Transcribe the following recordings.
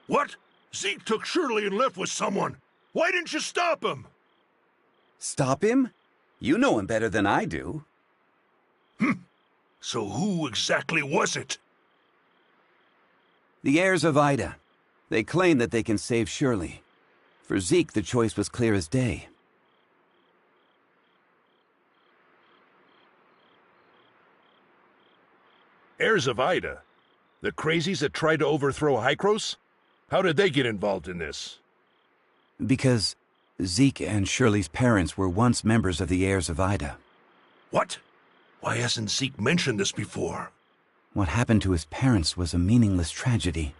What? Zeke took Shirley and left with someone. Why didn't you stop him? Stop him? You know him better than I do. So who exactly was it? The heirs of Ida. They claim that they can save Shirley. For Zeke, the choice was clear as day. Heirs of Ida? The crazies that tried to overthrow Hykros? How did they get involved in this? Because Zeke and Shirley's parents were once members of the heirs of Ida. What? Why hasn't Zeke mentioned this before? What happened to his parents was a meaningless tragedy.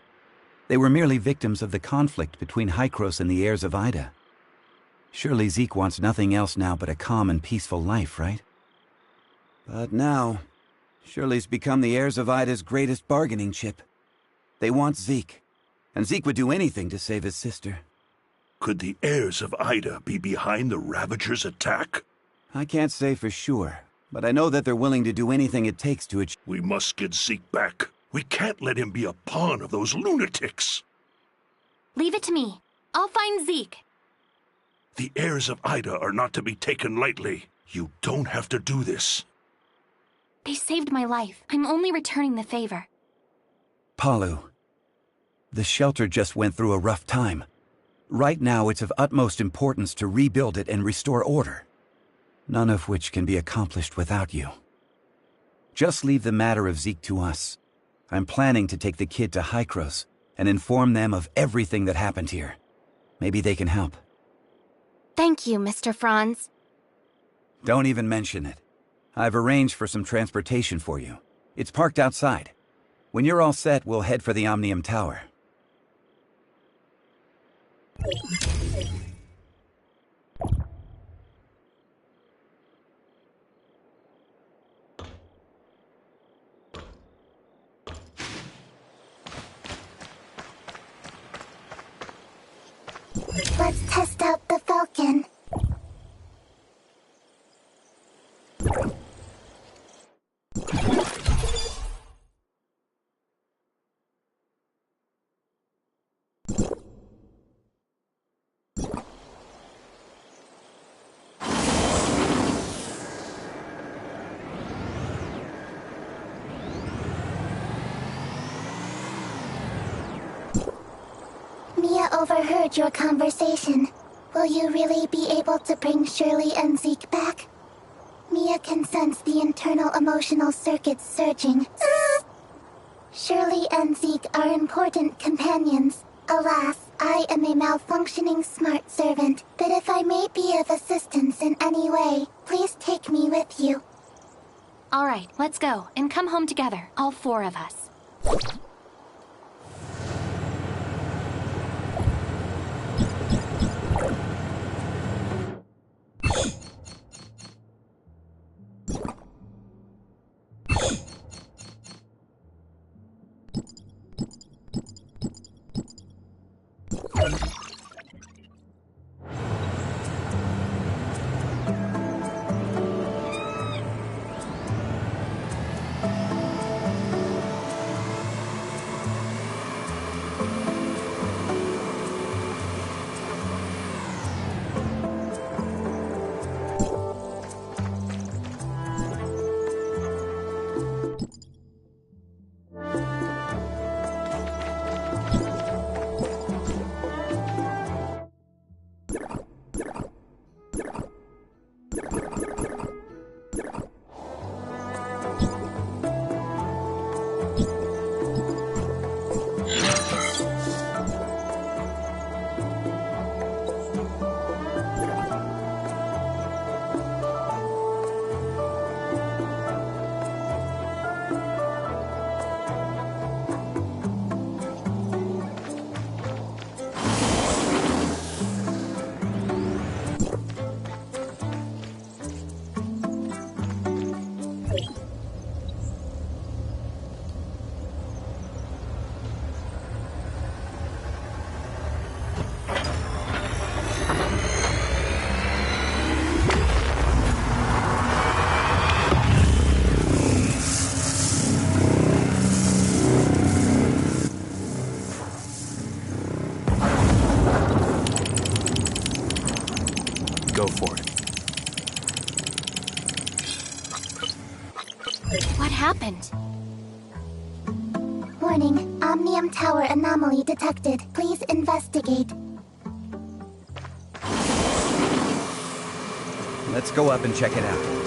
They were merely victims of the conflict between Hykros and the heirs of Ida. Surely Zeke wants nothing else now but a calm and peaceful life, right? But now, Shirley's become the heirs of Ida's greatest bargaining chip. They want Zeke, and Zeke would do anything to save his sister. Could the heirs of Ida be behind the Ravagers' attack? I can't say for sure, but I know that they're willing to do anything it takes to achieve. We must get Zeke back. We can't let him be a pawn of those lunatics. Leave it to me. I'll find Zeke. The heirs of Ida are not to be taken lightly. You don't have to do this. They saved my life. I'm only returning the favor. Palu, the shelter just went through a rough time. Right now, it's of utmost importance to rebuild it and restore order. None of which can be accomplished without you. Just leave the matter of Zeke to us. I'm planning to take the kid to Hykros and inform them of everything that happened here. Maybe they can help. Thank you, Mr. Franz. Don't even mention it. I've arranged for some transportation for you. It's parked outside. When you're all set, we'll head for the Omnium Tower. Let's test out the Falcon. Mia overheard your conversation. Will you really be able to bring Shirley and Zeke back? Mia can sense the internal emotional circuits surging. Shirley and Zeke are important companions. Alas, I am a malfunctioning smart servant, but if I may be of assistance in any way, please take me with you. All right, let's go and come home together, all four of us. What happened? Warning, Omnium Tower anomaly detected. Please investigate. Let's go up and check it out.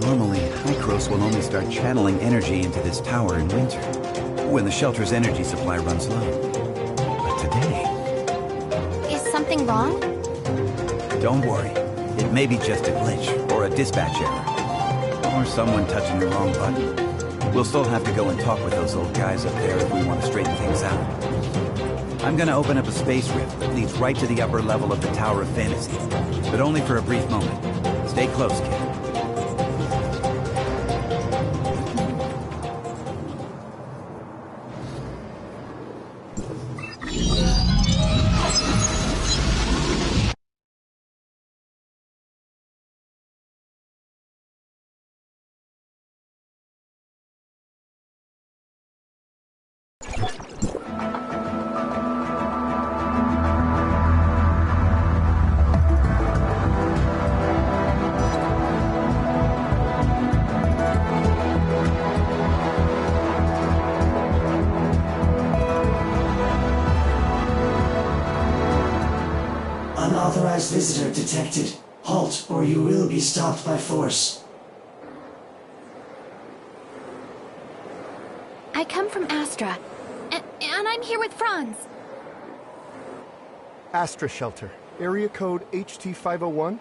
Normally, Hycros will only start channeling energy into this tower in winter, when the shelter's energy supply runs low. But today... Is something wrong? Don't worry. It may be just a glitch, or a dispatch error. Or someone touching the wrong button. We'll still have to go and talk with those old guys up there if we want to straighten things out. I'm gonna open up a space rift that leads right to the upper level of the Tower of Fantasy. But only for a brief moment. Stay close, kid. Unauthorized visitor detected. Halt, or you will be stopped by force. I come from Astra, and I'm here with Franz. Astra Shelter. Area code HT501.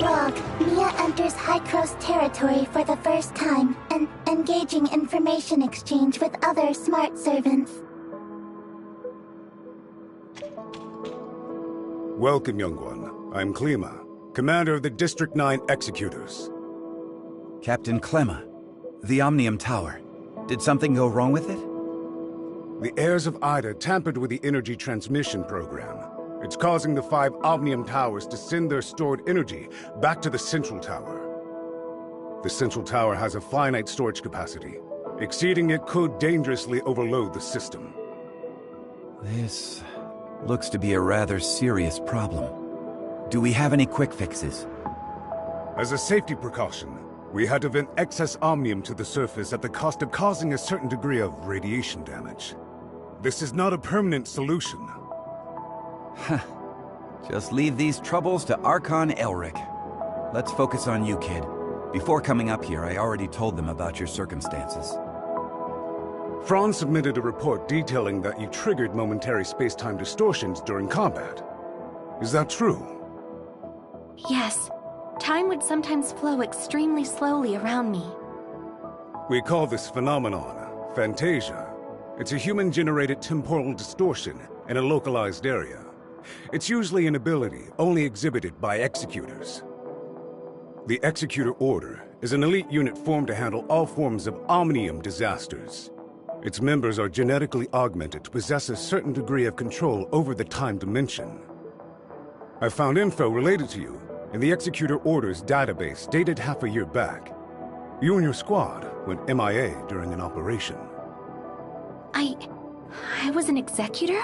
Log, Mia enters Hycros territory for the first time and engaging information exchange with other smart servants. Welcome, young one. I'm Klima, commander of the District 9 Executors. Captain Clemma, the Omnium Tower. Did something go wrong with it? The heirs of Ida tampered with the energy transmission program. It's causing the 5 Omnium Towers to send their stored energy back to the Central Tower. The Central Tower has a finite storage capacity. Exceeding it could dangerously overload the system. This looks to be a rather serious problem. Do we have any quick fixes? As a safety precaution, we had to vent excess omnium to the surface at the cost of causing a certain degree of radiation damage. This is not a permanent solution. Just leave these troubles to Archon Elric. Let's focus on you, kid. Before coming up here, I already told them about your circumstances. Franz submitted a report detailing that you triggered momentary space-time distortions during combat. Is that true? Yes. Time would sometimes flow extremely slowly around me. We call this phenomenon Phantasia. It's a human-generated temporal distortion in a localized area. It's usually an ability only exhibited by Executors. The Executor Order is an elite unit formed to handle all forms of omnium disasters. Its members are genetically augmented to possess a certain degree of control over the time dimension. I found info related to you in the Executor Order's database dated half a year back. You and your squad went MIA during an operation. I was an executor?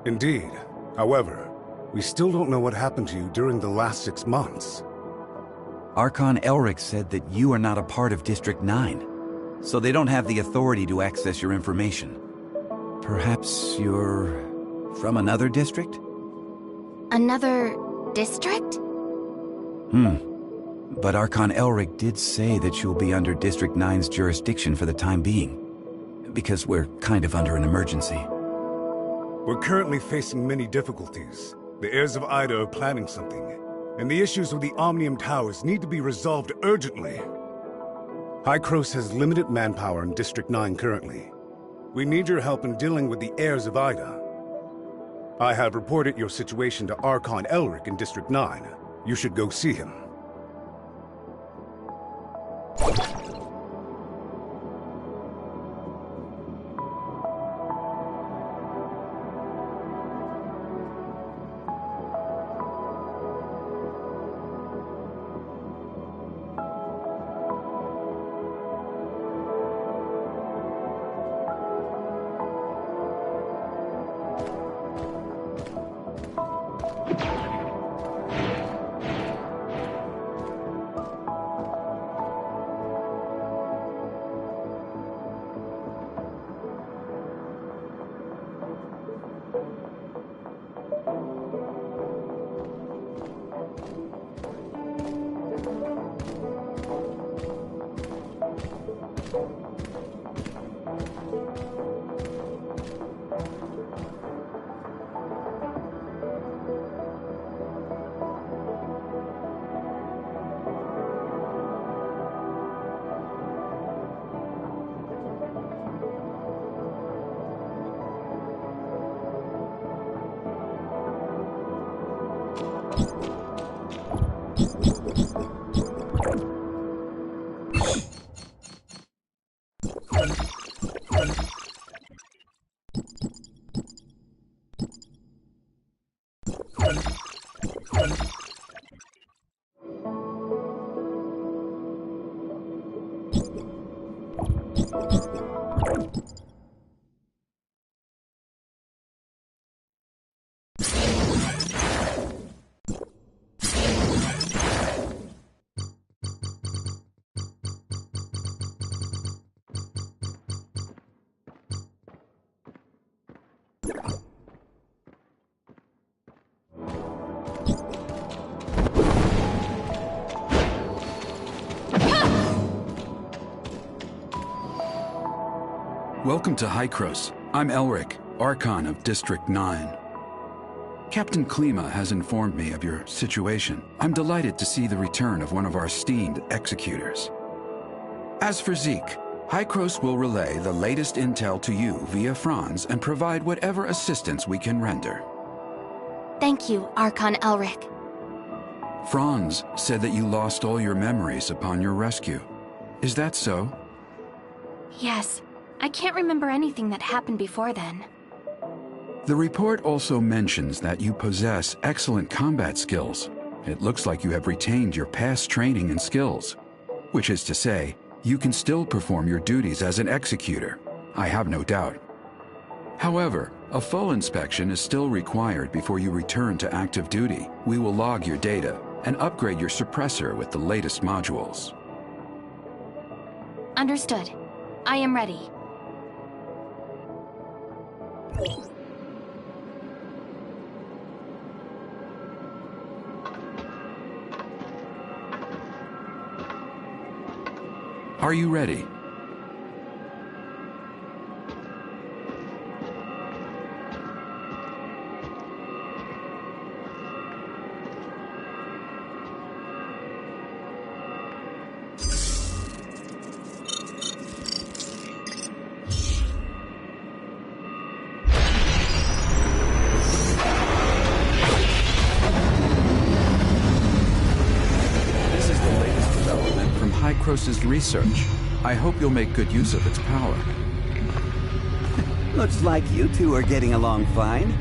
Indeed. However, we still don't know what happened to you during the last 6 months. Archon Elric said that you are not a part of District 9, so they don't have the authority to access your information. Perhaps you're from another district? Another district? But Archon Elric did say that you'll be under District 9's jurisdiction for the time being, because we're kind of under an emergency. We're currently facing many difficulties. The heirs of Ida are planning something, and the issues with the Omnium Towers need to be resolved urgently. Hycros has limited manpower in District 9 currently. We need your help in dealing with the heirs of Ida. I have reported your situation to Archon Elric in District 9. You should go see him. Welcome to Hykros. I'm Elric, Archon of District 9. Captain Klima has informed me of your situation. I'm delighted to see the return of one of our esteemed executors. As for Zeke, Hykros will relay the latest intel to you via Franz and provide whatever assistance we can render. Thank you, Archon Elric. Franz said that you lost all your memories upon your rescue. Is that so? Yes. I can't remember anything that happened before then. The report also mentions that you possess excellent combat skills. It looks like you have retained your past training and skills. Which is to say, you can still perform your duties as an executor. I have no doubt. However, a full inspection is still required before you return to active duty. We will log your data and upgrade your suppressor with the latest modules. Understood. I am ready. Are you ready? Hykros' research. I hope you'll make good use of its power. Looks like you two are getting along fine.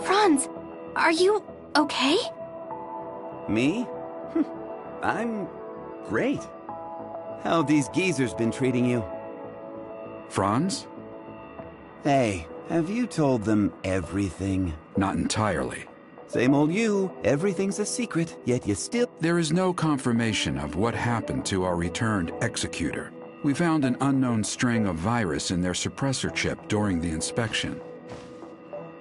Franz, are you okay? Me? I'm great. How have these geezers been treating you? Franz? Hey, have you told them everything? Not entirely. Same old you. Everything's a secret, yet you still... There is no confirmation of what happened to our returned executor. We found an unknown string of virus in their suppressor chip during the inspection.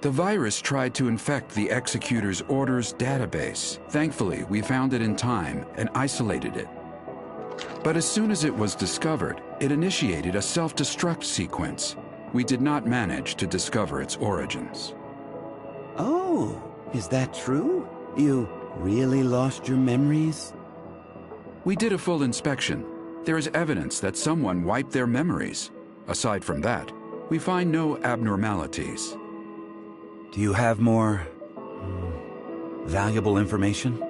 The virus tried to infect the Executor's orders database. Thankfully, we found it in time and isolated it. But as soon as it was discovered, it initiated a self-destruct sequence. We did not manage to discover its origins. Oh, is that true? You really lost your memories? We did a full inspection. There is evidence that someone wiped their memories. Aside from that, we find no abnormalities. Do you have more valuable information?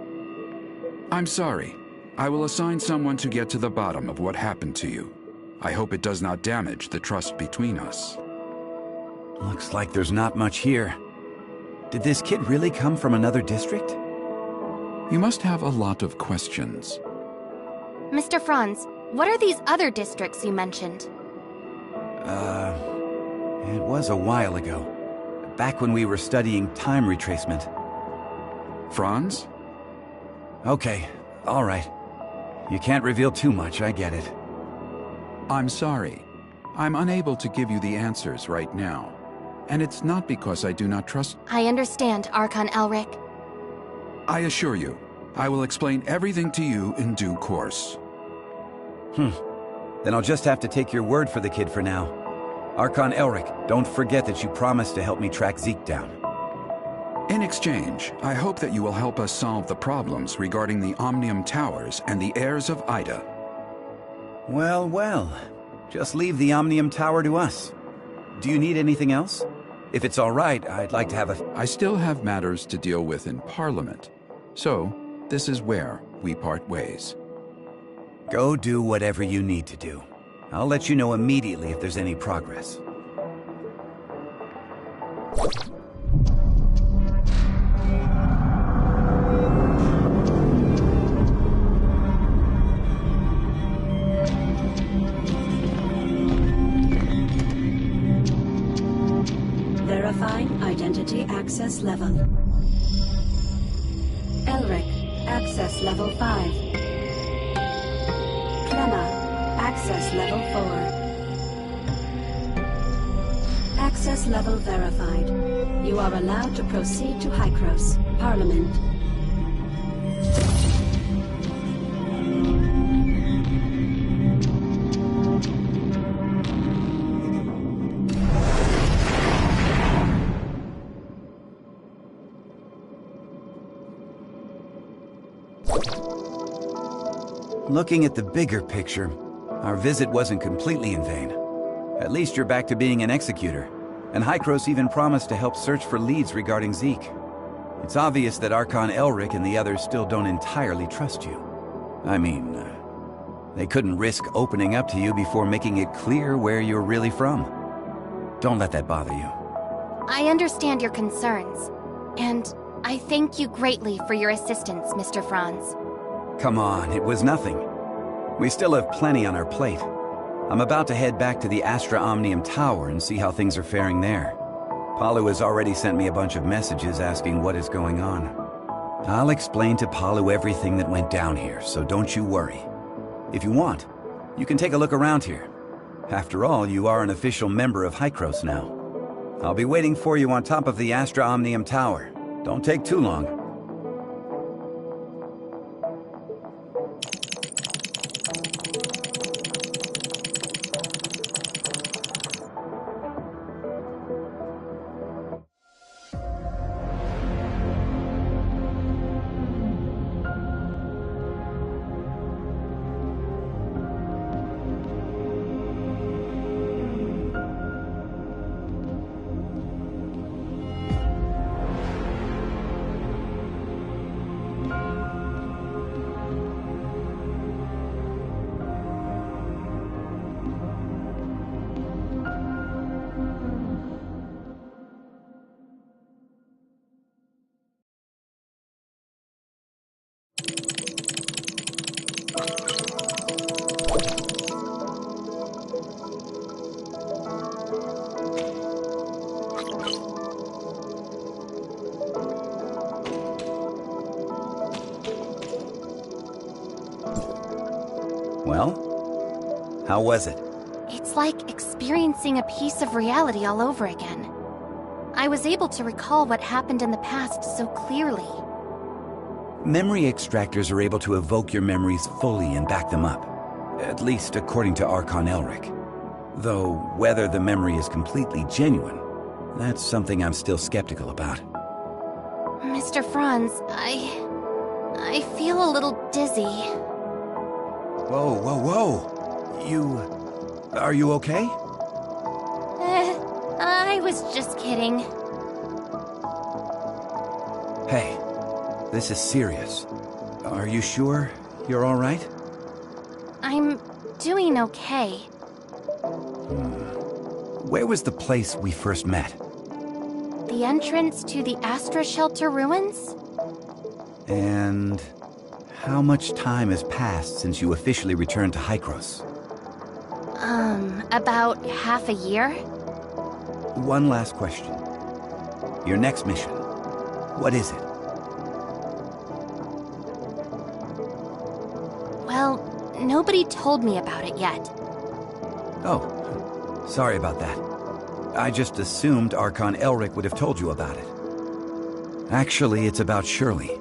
I'm sorry. I will assign someone to get to the bottom of what happened to you. I hope it does not damage the trust between us. Looks like there's not much here. Did this kid really come from another district? You must have a lot of questions. Mr. Franz, what are these other districts you mentioned? It was a while ago. Back when we were studying time retracement. Franz? Okay, all right. You can't reveal too much, I get it. I'm sorry. I'm unable to give you the answers right now. And it's not because I do not trust... I understand, Archon Elric. I assure you, I will explain everything to you in due course. Then I'll just have to take your word for the kid for now. Archon Elric, don't forget that you promised to help me track Zeke down. In exchange, I hope that you will help us solve the problems regarding the Omnium Towers and the heirs of Ida. Well, well. Just leave the Omnium Tower to us. Do you need anything else? If it's all right, I'd like to have a... I still have matters to deal with in Parliament. So, this is where we part ways. Go do whatever you need to do. I'll let you know immediately if there's any progress. Verifying identity access level. Elric, access level 5. Clemma, access level 4. Access level verified. You are allowed to proceed to Hykros, Parliament. Looking at the bigger picture, our visit wasn't completely in vain. At least you're back to being an executor, and Hykros even promised to help search for leads regarding Zeke. It's obvious that Archon Elric and the others still don't entirely trust you. I mean, they couldn't risk opening up to you before making it clear where you're really from. Don't let that bother you. I understand your concerns, and I thank you greatly for your assistance, Mr. Franz. Come on, it was nothing. We still have plenty on our plate. I'm about to head back to the Astra Omnium Tower and see how things are faring there. Palu has already sent me a bunch of messages asking what is going on. I'll explain to Palu everything that went down here, so don't you worry. If you want, you can take a look around here. After all, you are an official member of Hykros now. I'll be waiting for you on top of the Astra Omnium Tower. Don't take too long. Well, how was it? It's like experiencing a piece of reality all over again. I was able to recall what happened in the past so clearly. Memory extractors are able to evoke your memories fully and back them up. At least according to Archon Elric. Though, whether the memory is completely genuine, that's something I'm still skeptical about. Mr. Franz, I feel a little dizzy. Whoa, whoa, whoa! Are you okay? I was just kidding. Hey, this is serious. Are you sure you're all right? I'm doing okay. Where was the place we first met? The entrance to the Astra Shelter ruins? And how much time has passed since you officially returned to Hykros? About half a year? One last question. Your next mission, what is it? Well, nobody told me about it yet. Oh, sorry about that. I just assumed Archon Elric would have told you about it. Actually, it's about Shirley.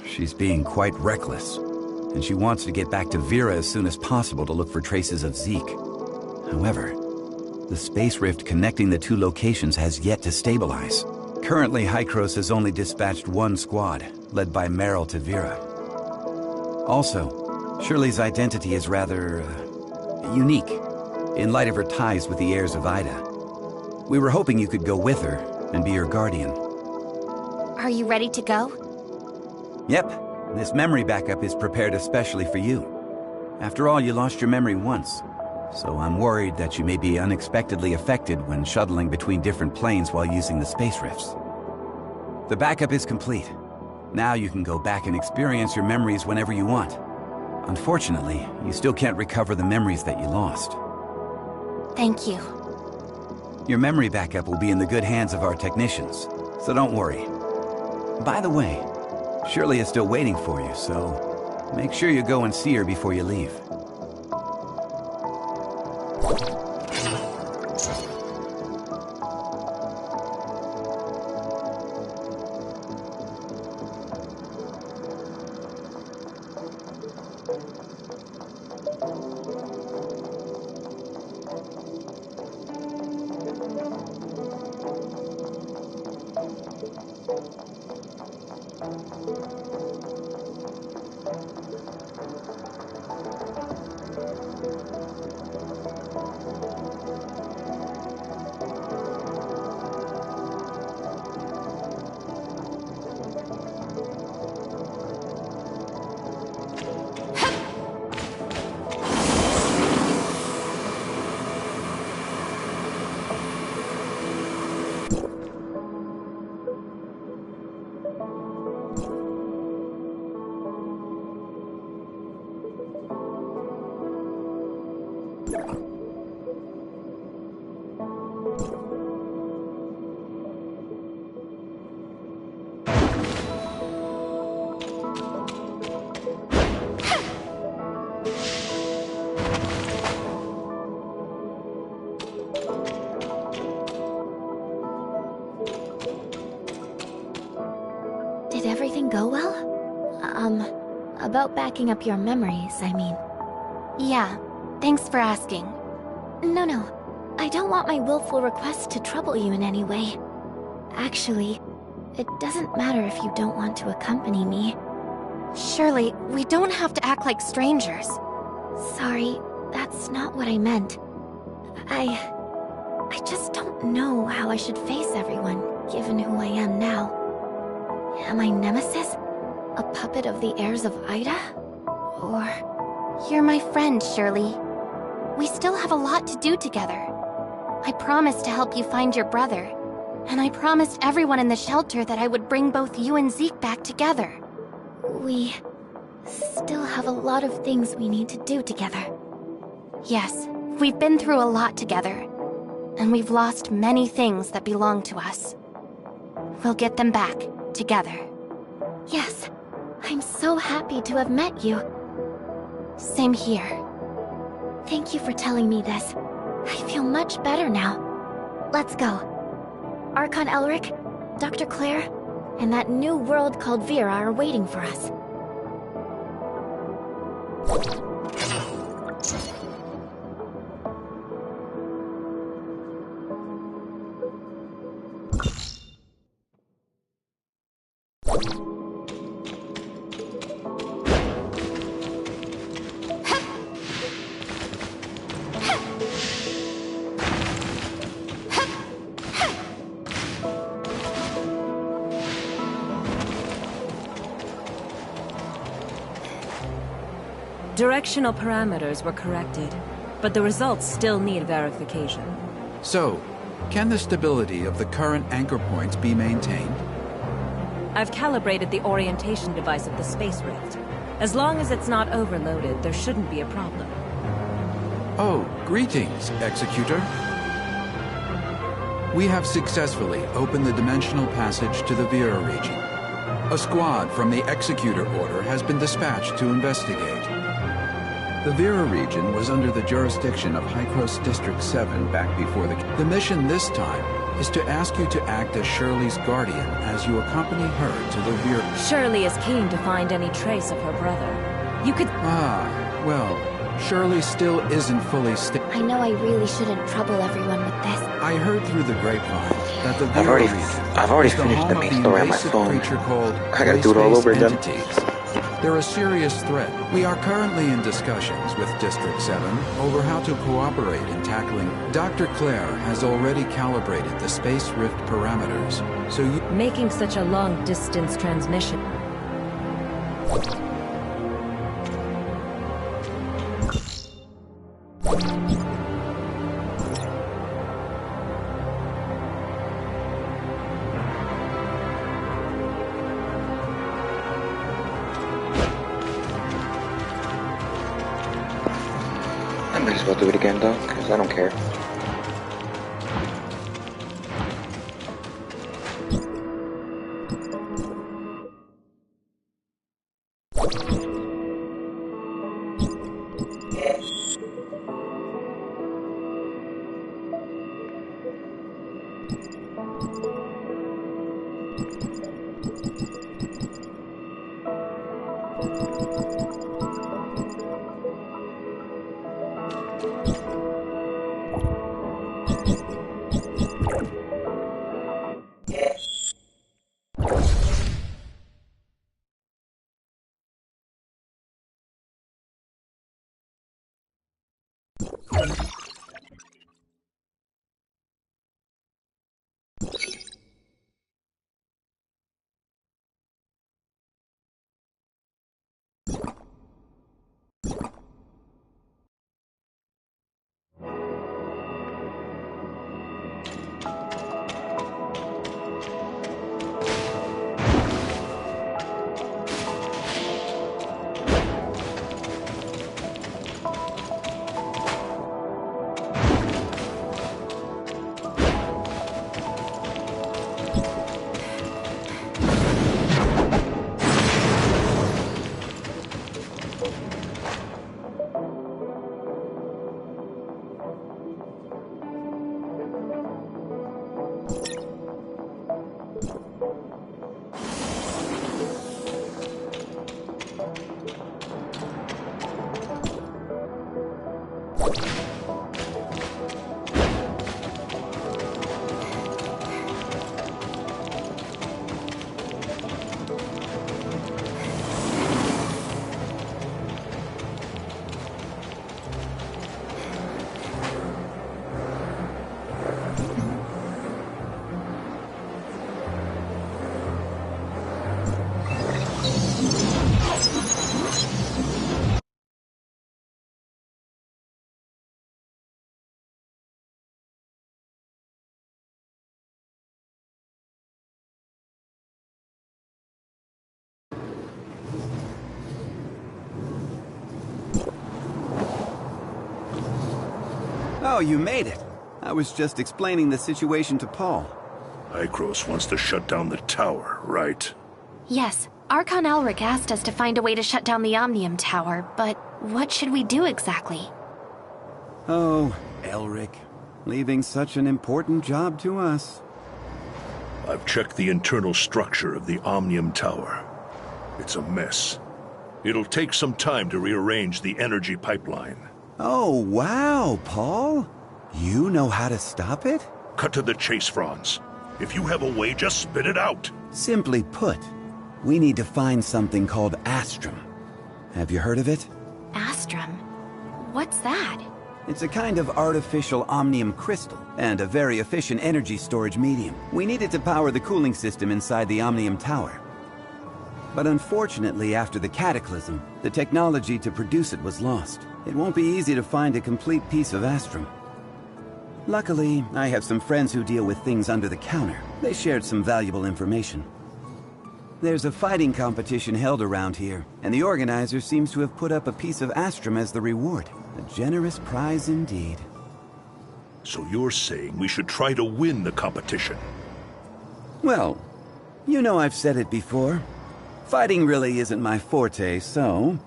She's being quite reckless, and she wants to get back to Vera as soon as possible to look for traces of Zeke. However, the space rift connecting the two locations has yet to stabilize. Currently, Hykros has only dispatched one squad, led by Meryl to Vera. Also, Shirley's identity is rather unique, in light of her ties with the heirs of Ida. We were hoping you could go with her and be her guardian. Are you ready to go? Yep, this memory backup is prepared especially for you. After all, you lost your memory once, so I'm worried that you may be unexpectedly affected when shuttling between different planes while using the space rifts. The backup is complete. Now you can go back and experience your memories whenever you want. Unfortunately, you still can't recover the memories that you lost. Thank you. Your memory backup will be in the good hands of our technicians, so don't worry. By the way, Shirley is still waiting for you, so make sure you go and see her before you leave. Did everything go well? About backing up your memories, I mean. Yeah, thanks for asking. No. I don't want my willful request to trouble you in any way. Actually, it doesn't matter if you don't want to accompany me. Shirley, we don't have to act like strangers. Sorry, that's not what I meant. I just don't know how I should face everyone, given who I am now. Am I Nemesis? A puppet of the heirs of Ida? Or... You're my friend, Shirley. We still have a lot to do together. I promised to help you find your brother, and I promised everyone in the shelter that I would bring both you and Zeke back together. We still have a lot of things we need to do together. Yes, we've been through a lot together, and we've lost many things that belong to us. We'll get them back, together. Yes, I'm so happy to have met you. Same here. Thank you for telling me this. I feel much better now. Let's go. Archon Elric, Dr. Claire, and that new world called Vera are waiting for us. Directional parameters were corrected, but the results still need verification. So, can the stability of the current anchor points be maintained? I've calibrated the orientation device of the Space Rift. As long as it's not overloaded, there shouldn't be a problem. Oh, greetings, Executor. We have successfully opened the dimensional passage to the Vera region. A squad from the Executor Order has been dispatched to investigate. The Vera region was under the jurisdiction of Hycros District 7 back before the mission this time is to ask you to act as Shirley's guardian as you accompany her to the Vera... Shirley is keen to find any trace of her brother. You could... Ah, well, Shirley still isn't fully I know I really shouldn't trouble everyone with this. I heard through the grapevine that the Vera region I've already is the finished home the main of story on my invasive phone. creature called I gotta do it all over again. entities. They're a serious threat. We are currently in discussions with District 7 over how to cooperate in tackling. Dr. Claire has already calibrated the Space Rift parameters, so you... Making such a long-distance transmission... I might as well do it again though, because I don't care. Oh, you made it. I was just explaining the situation to Paul. Hycros wants to shut down the tower, right? Yes, Archon Elric asked us to find a way to shut down the Omnium Tower, but what should we do exactly? Oh, Elric. Leaving such an important job to us. I've checked the internal structure of the Omnium Tower. It's a mess. It'll take some time to rearrange the energy pipeline. Oh, wow, Paul. You know how to stop it? Cut to the chase, Franz. If you have a way, just spit it out. Simply put, we need to find something called Astrum. Have you heard of it? Astrum? What's that? It's a kind of artificial omnium crystal, and a very efficient energy storage medium. We need it to power the cooling system inside the Omnium Tower. But unfortunately, after the cataclysm, the technology to produce it was lost. It won't be easy to find a complete piece of Astrum. Luckily, I have some friends who deal with things under the counter. They shared some valuable information. There's a fighting competition held around here, and the organizer seems to have put up a piece of Astrum as the reward. A generous prize indeed. So you're saying we should try to win the competition? Well, you know I've said it before. Fighting really isn't my forte, so...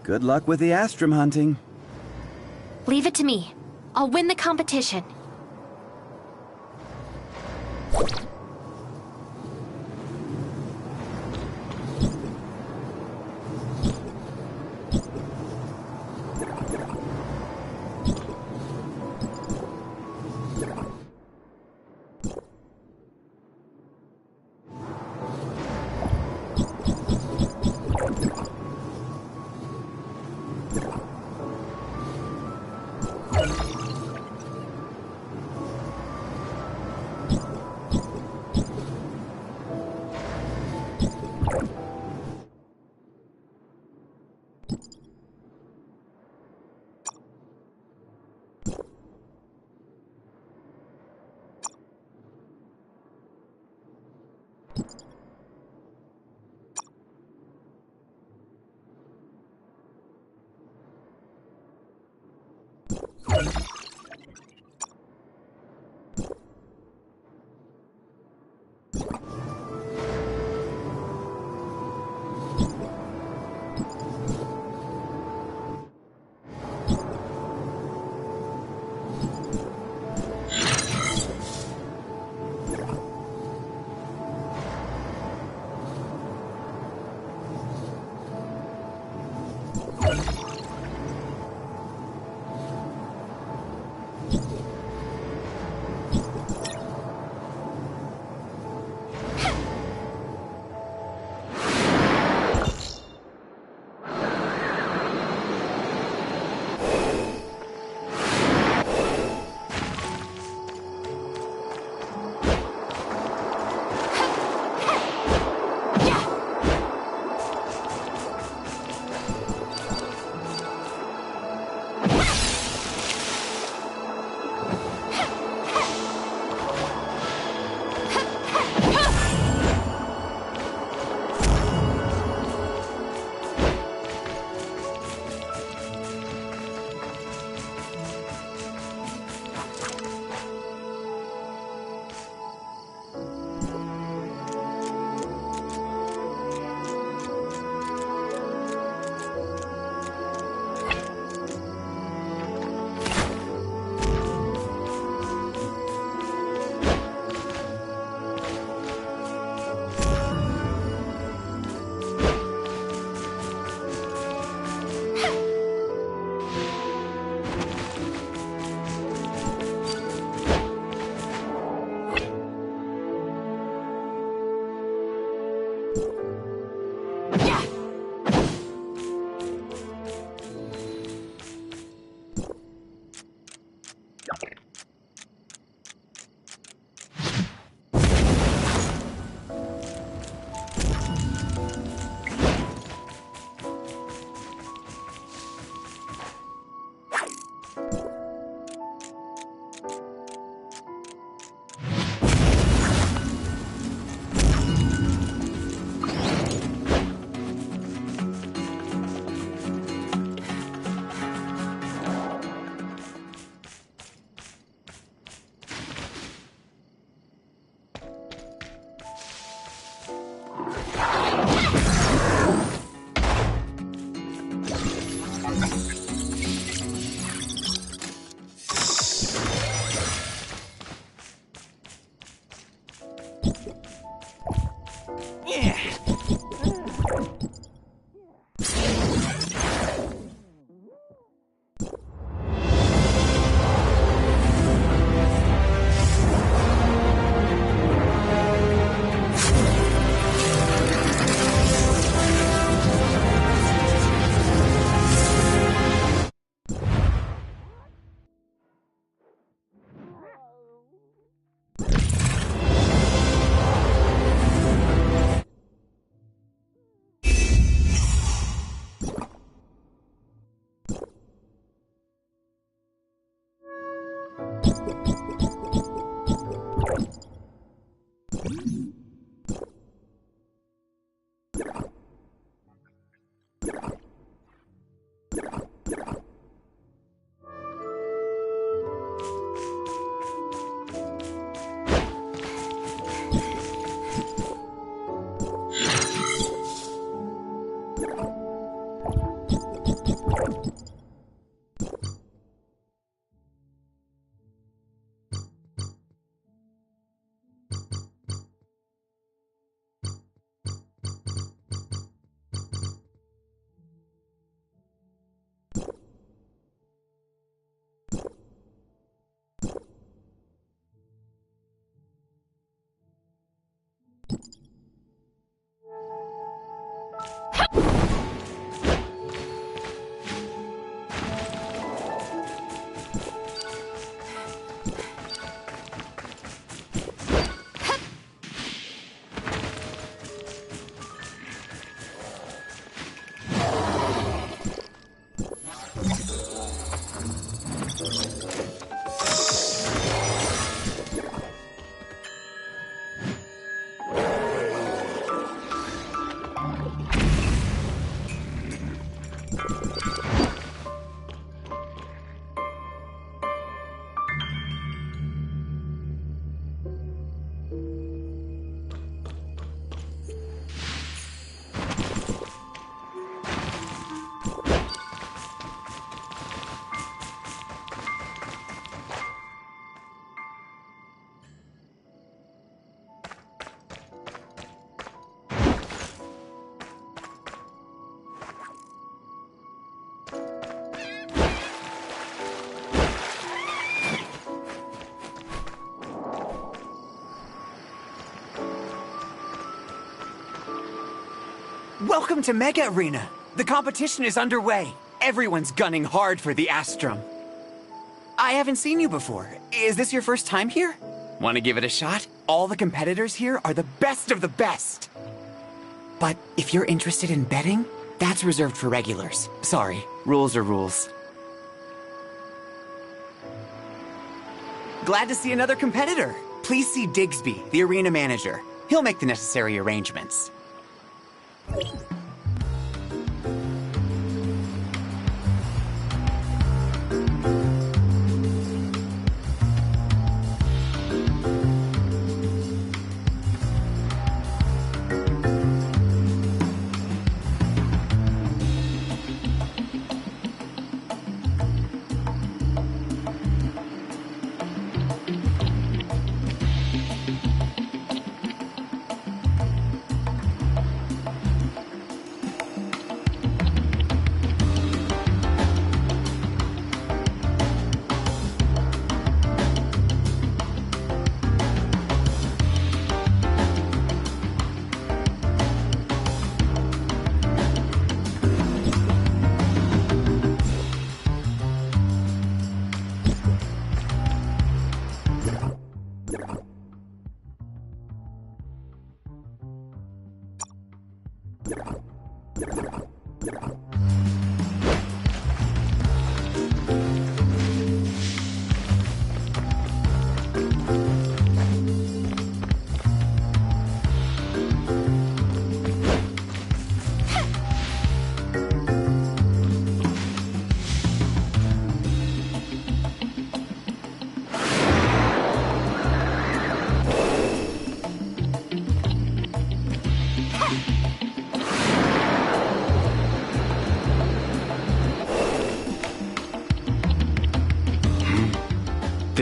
good luck with the Astrum hunting. Leave it to me. I'll win the competition. Welcome to Mega Arena! The competition is underway. Everyone's gunning hard for the Astrum. I haven't seen you before. Is this your first time here? Want to give it a shot? All the competitors here are the best of the best! But if you're interested in betting, that's reserved for regulars. Sorry, rules are rules. Glad to see another competitor. Please see Digsby, the arena manager. He'll make the necessary arrangements.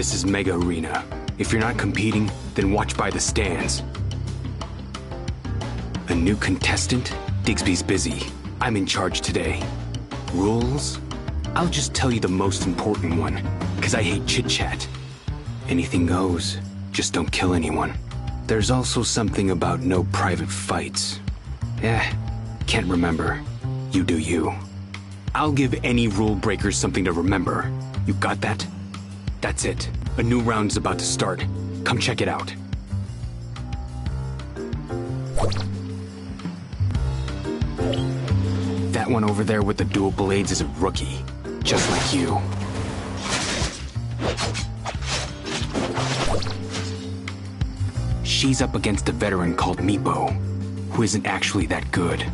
This is Mega Arena. If you're not competing, then watch by the stands. A new contestant? Digby's busy. I'm in charge today. Rules? I'll just tell you the most important one, because I hate chit-chat. Anything goes, just don't kill anyone. There's also something about no private fights. Can't remember. You do you. I'll give any rule breakers something to remember. You got that? That's it. A new round's about to start. Come check it out. That one over there with the dual blades is a rookie. Just like you. She's up against a veteran called Meepo, who isn't actually that good.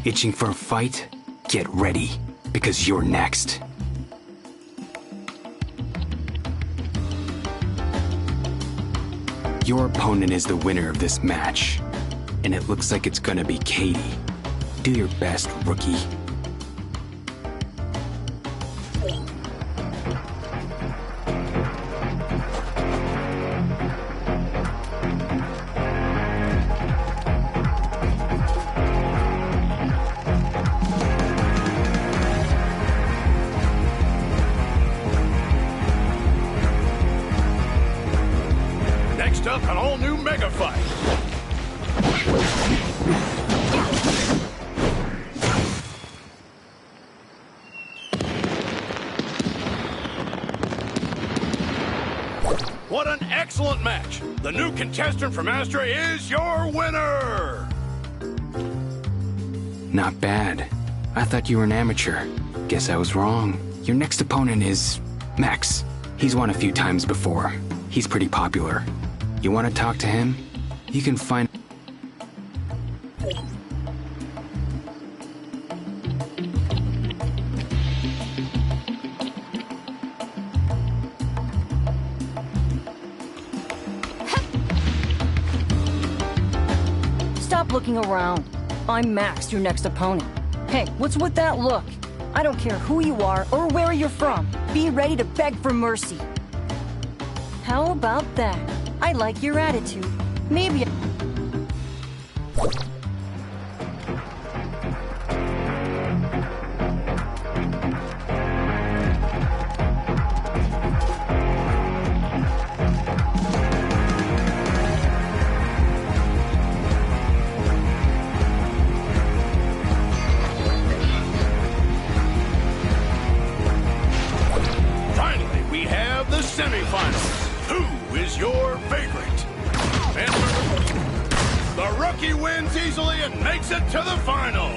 Itching for a fight? Get ready, because you're next. Your opponent is the winner of this match, and it looks like it's gonna be Katie. Do your best, rookie. Next up, an all-new mega fight. What an excellent match! The new contestant from Astra is your winner! Not bad. I thought you were an amateur. Guess I was wrong. Your next opponent is Max. He's won a few times before. He's pretty popular. You want to talk to him? You can find... Stop looking around. I'm Max, your next opponent. Hey, what's with that look? I don't care who you are or where you're from. Be ready to beg for mercy. How about that? I like your attitude. Maybe... Finally, we have the semifinals. Who is your favorite? And the rookie wins easily and makes it to the final.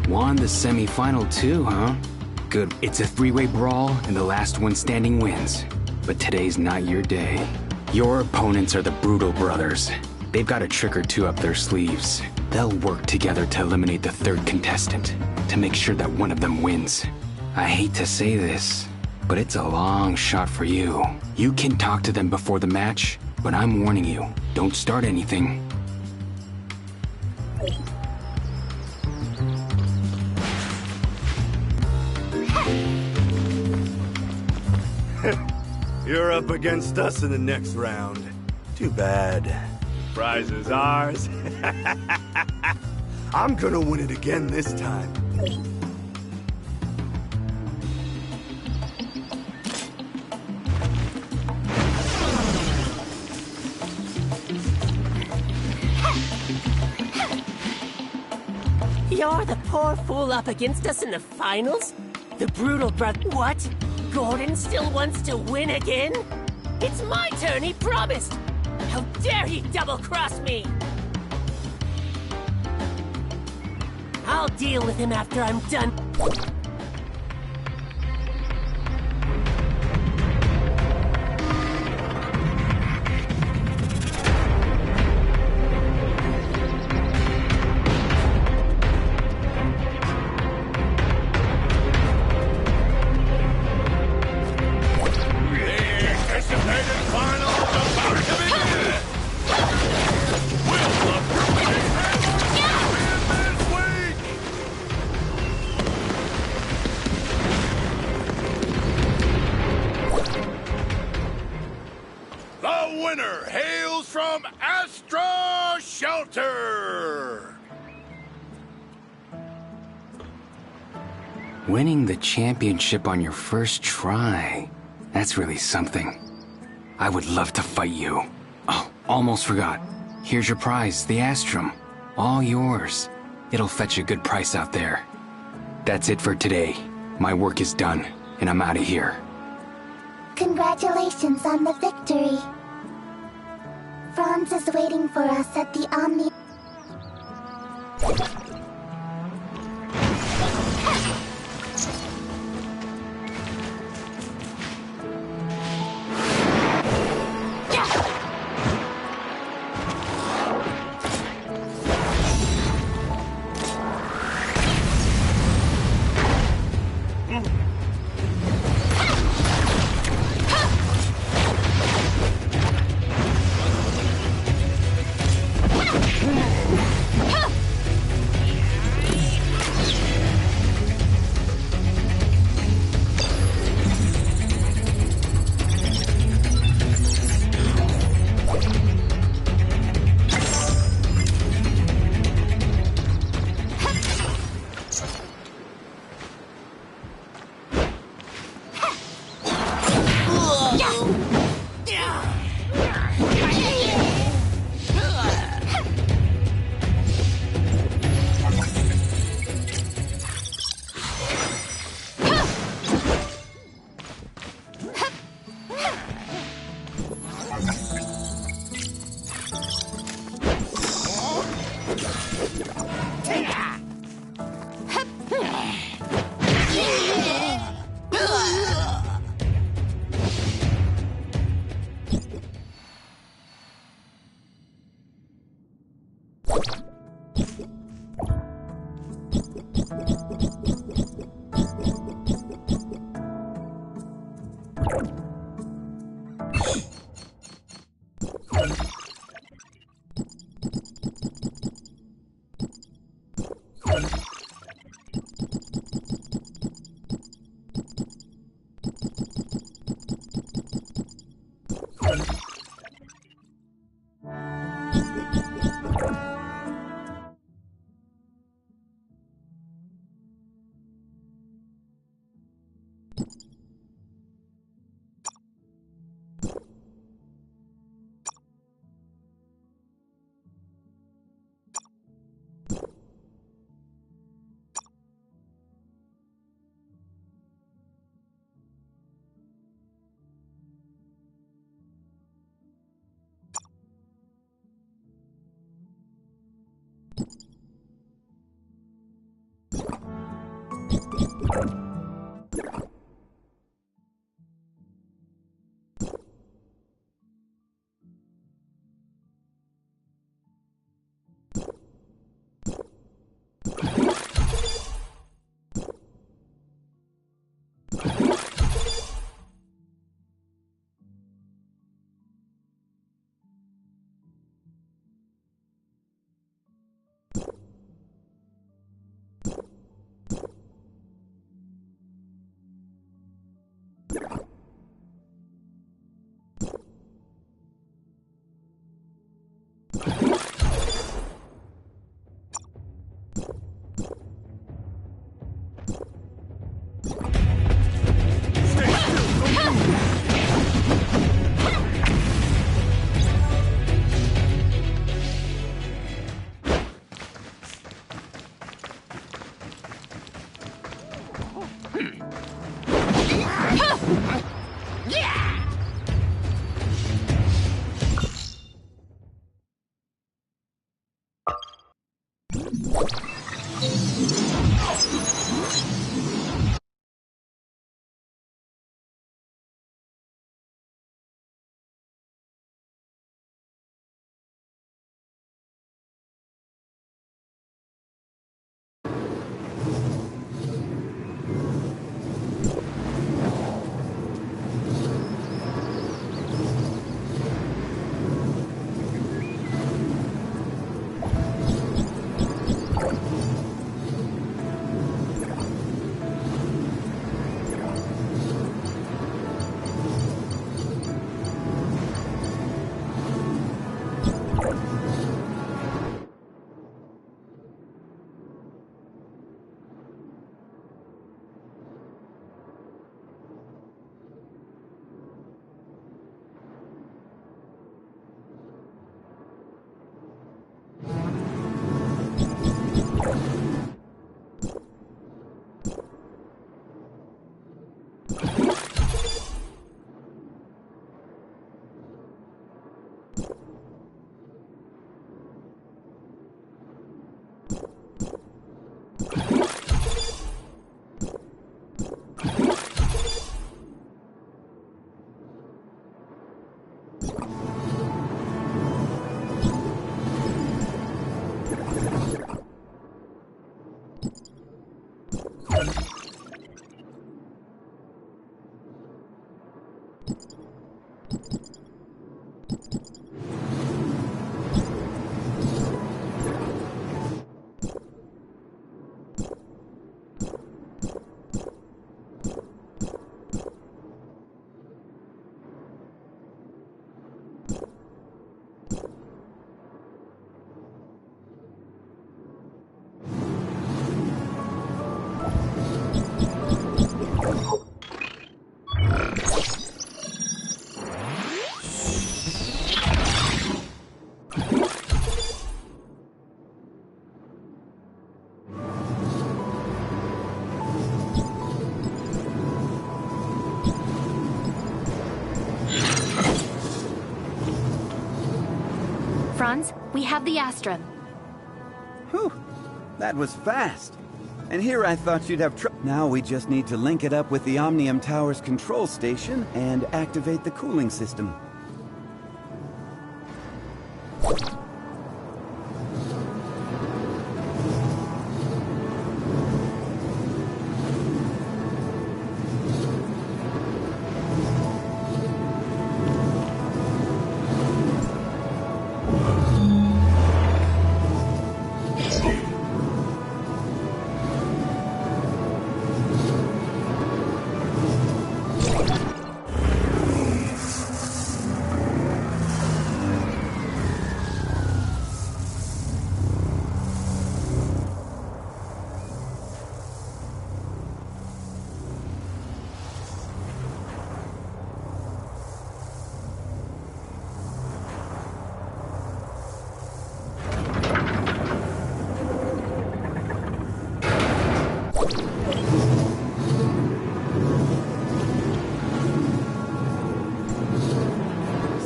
Won the semi-final too, huh? Good. It's a three-way brawl, and the last one standing wins. But today's not your day. Your opponents are the Brutal Brothers. They've got a trick or two up their sleeves. They'll work together to eliminate the third contestant, to make sure that one of them wins. I hate to say this, but it's a long shot for you. You can talk to them before the match, but I'm warning you, don't start anything. You're up against us in the next round. Too bad. Prize is ours. I'm gonna win it again this time. You're the poor fool up against us in the finals? The brutal brother. What? Gordon still wants to win again? It's my turn, he promised! How dare he double-cross me! I'll deal with him after I'm done. Winning the championship on your first try. That's really something. I would love to fight you. Oh, almost forgot. Here's your prize, the Astrum. All yours. It'll fetch a good price out there. That's it for today. My work is done, and I'm out of here. Congratulations on the victory. Franz is waiting for us at the Omni... Franz, we have the Astrum. Whew, that was fast. And here I thought you'd have Now we just need to link it up with the Omnium Tower's control station and activate the cooling system.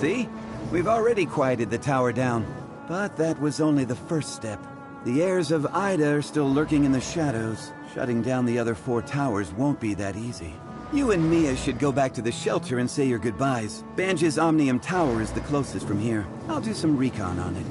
See? We've already quieted the tower down. But that was only the first step. The heirs of Ida are still lurking in the shadows. Shutting down the other 4 towers won't be that easy. You and Mia should go back to the shelter and say your goodbyes. Banj's Omnium Tower is the closest from here. I'll do some recon on it.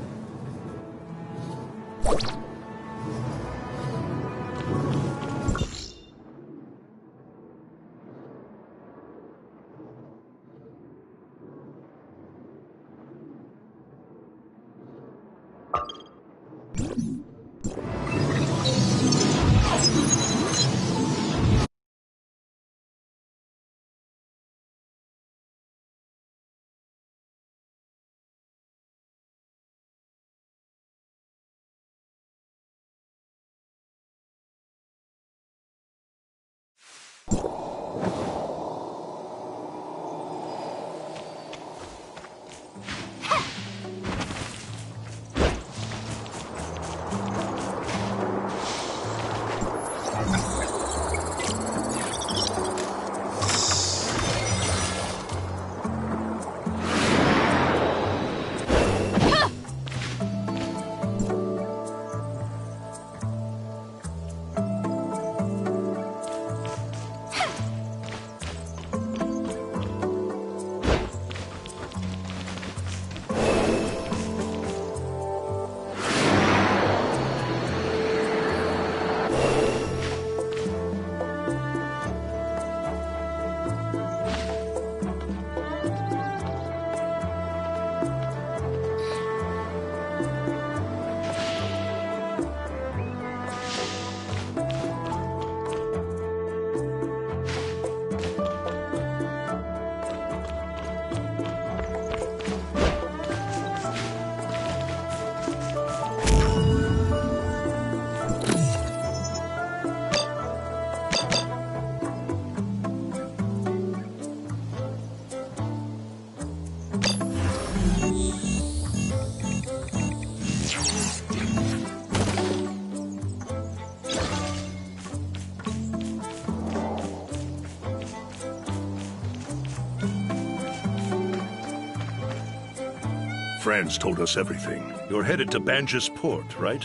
friends told us everything. You're headed to Banjus Port, right?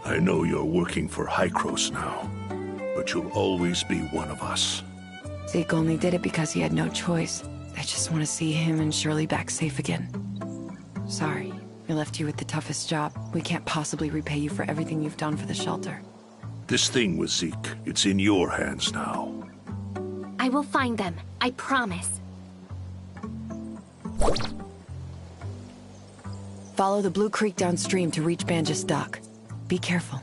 I know you're working for Hykros now, but you'll always be one of us. Zeke only did it because he had no choice. I just want to see him and Shirley back safe again. Sorry, we left you with the toughest job. We can't possibly repay you for everything you've done for the shelter. This thing with Zeke, it's in your hands now. I will find them. I promise. Follow the Blue Creek downstream to reach Banjus Dock. Be careful.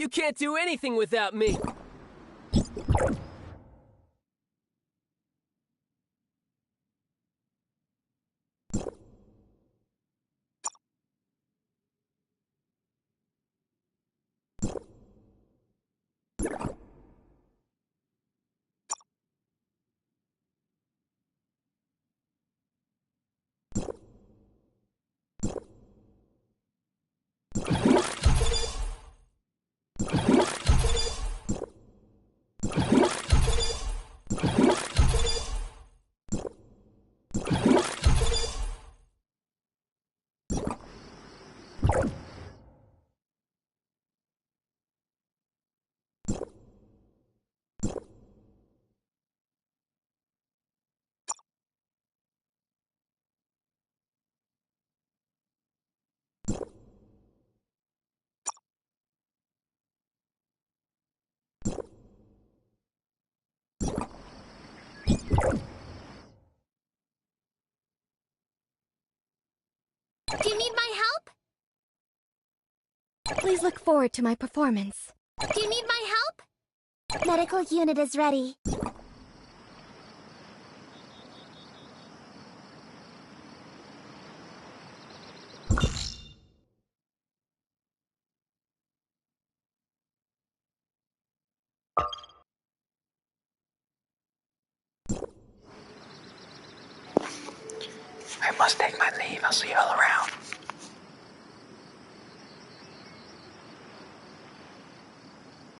You can't do anything without me. Do you need my help? Please look forward to my performance. Do you need my help? Medical unit is ready. I must take my leave. I'll see you all around.